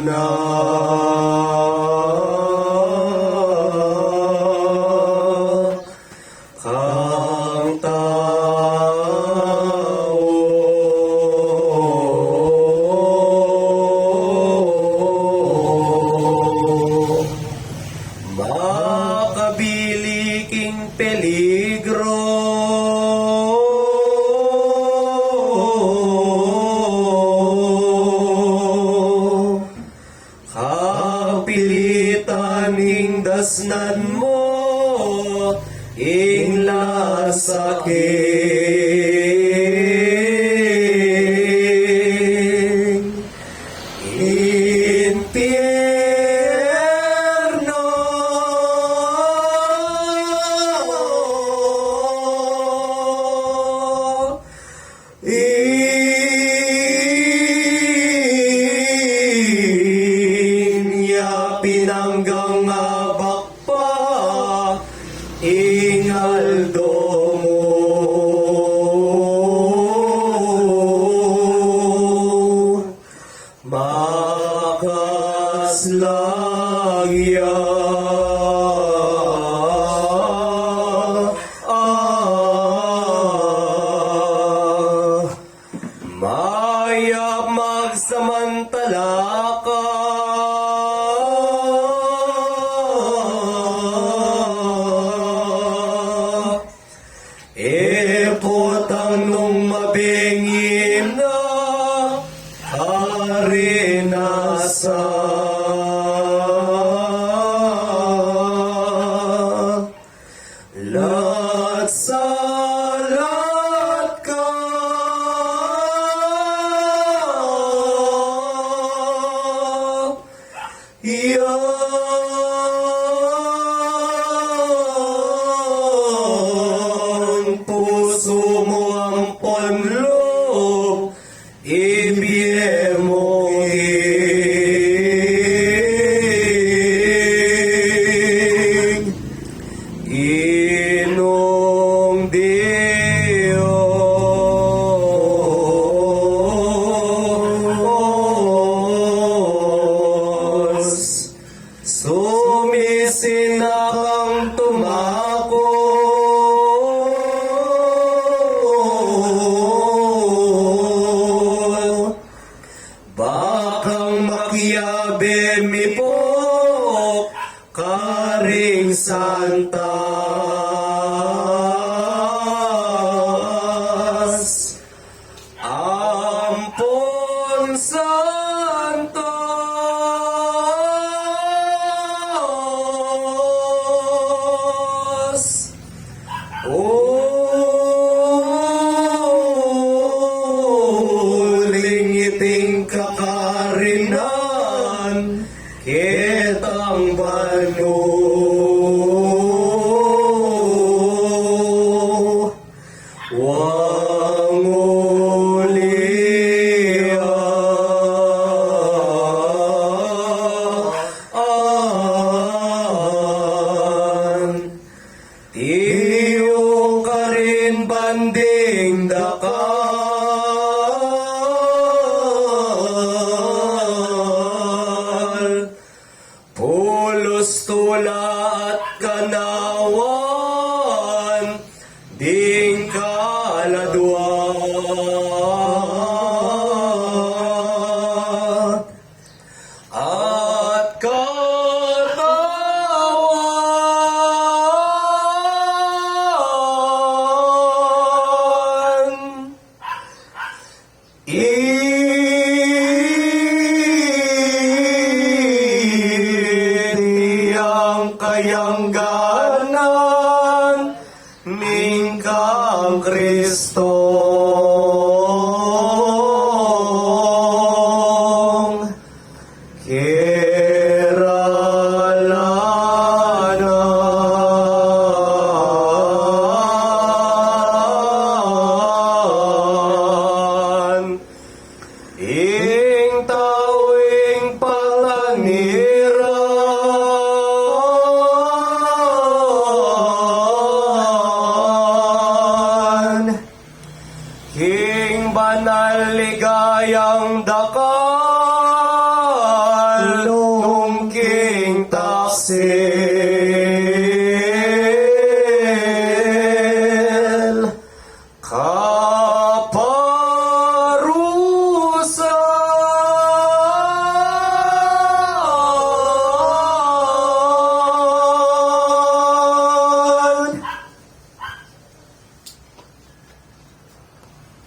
na. Kang tao makabiliking peligro kapilitaning dasnan mo ing lasaking impyerno. Inya pinanggang abak pa ingaldo mo. Makaslagya mayap magsamantala ka epotang nung mabengin na arenasa. Latsalat ka yang puso mo ang panloob ibiye mo inong Diyos. Sumisina kang tumako bakang makiyabe mi po karing santas ampon santos. Lingiting kakarinan kitang bano wangulia tiyong ka rin banding dakal pulos tula at kanawan ding kaladwa at katawan iniyang kayangganan mingkang Kristo keralanan ing tawing palangiran king banal ligayang dakal